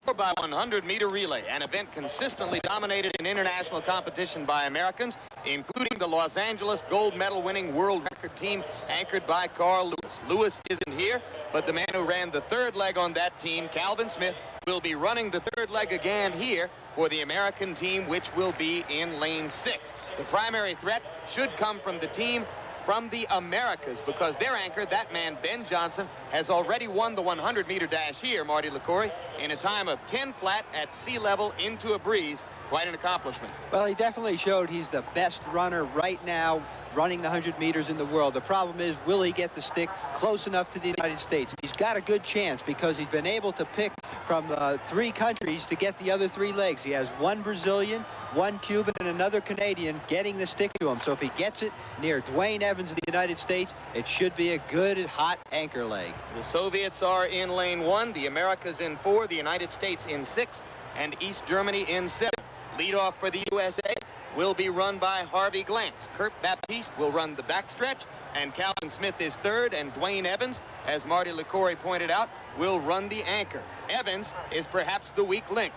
4x100m relay, an event consistently dominated in international competition by Americans, including the Los Angeles gold medal winning world record team anchored by Carl Lewis. Lewis isn't here, but the man who ran the third leg on that team, Calvin Smith, will be running the third leg again here for the American team, which will be in lane 6. The primary threat should come from the team from the Americas, because their anchor, that man, Ben Johnson, has already won the 100-meter dash here, Marty LaCour, in a time of 10 flat at sea level into a breeze. Quite an accomplishment. Well, he definitely showed he's the best runner right now running the 100 meters in the world. The problem is, will he get the stick close enough to the United States? He's got a good chance because he's been able to pick from 3 countries to get the other 3 legs. He has 1 Brazilian, 1 Cuban, and another Canadian getting the stick to him. So if he gets it near Dwayne Evans of the United States, it should be a good, hot anchor leg. The Soviets are in lane 1, the Americas in 4, the United States in 6, and East Germany in 7. Leadoff for the USA will be run by Harvey Glantz. Kirk Baptiste will run the backstretch, and Calvin Smith is third, and Dwayne Evans, as Marty LaCour pointed out, will run the anchor. Evans is perhaps the weak link.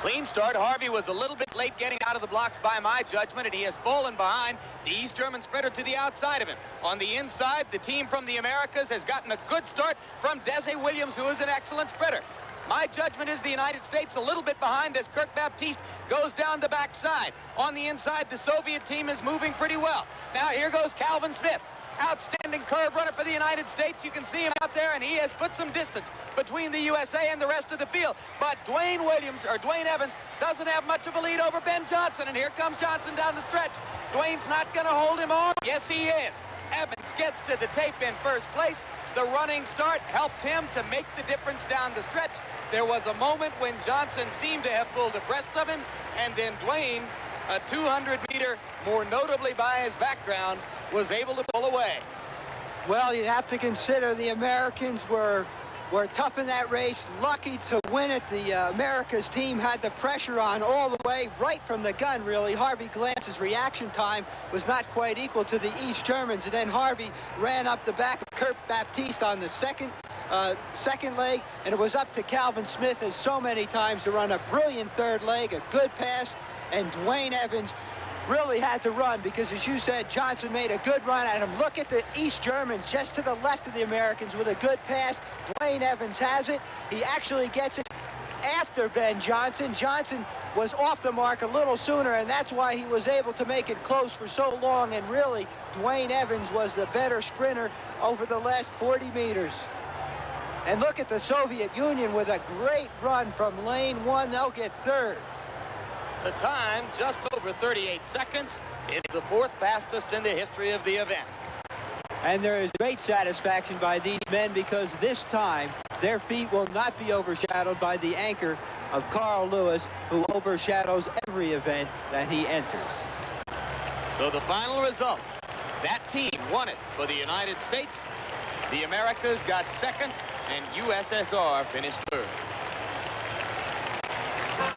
Clean start. Harvey was a little bit late getting out of the blocks by my judgment, and he has fallen behind the East German sprinter to the outside of him. On the inside, the team from the Americas has gotten a good start from Desai Williams, who is an excellent sprinter. My judgment is the United States a little bit behind as Kirk Baptiste goes down the backside. On the inside, the Soviet team is moving pretty well. Now here goes Calvin Smith. Outstanding curve runner for the United States. You can see him out there, and he has put some distance between the USA and the rest of the field. But Dwayne Evans doesn't have much of a lead over Ben Johnson, and here comes Johnson down the stretch. Dwayne's not going to hold him on. Yes, he is. Evans gets to the tape in first place. The running start helped him to make the difference down the stretch. There was a moment when Johnson seemed to have pulled abreast of him, and then Dwayne, a 200-meter, more notably by his background, was able to pull away. Well, you have to consider the Americans were tough in that race, lucky to win it. The America's team had the pressure on all the way, right from the gun, really. Harvey Glantz's reaction time was not quite equal to the East Germans, and then Harvey ran up the back of Kirk Baptiste on the second leg, and it was up to Calvin Smith as so many times to run a brilliant third leg, a good pass, and Dwayne Evans really had to run because, as you said, Johnson made a good run at him. Look at the East Germans just to the left of the Americans with a good pass. Dwayne Evans has it. He actually gets it after Ben Johnson. Johnson was off the mark a little sooner, and that's why he was able to make it close for so long, and really, Dwayne Evans was the better sprinter over the last 40 meters. And look at the Soviet Union with a great run from lane 1. They'll get third. The time, just over 38 seconds, is the 4th fastest in the history of the event. And there is great satisfaction by these men because this time their feet will not be overshadowed by the anchor of Carl Lewis, who overshadows every event that he enters. So the final results. That team won it for the United States. The Americas got second, and USSR finished third.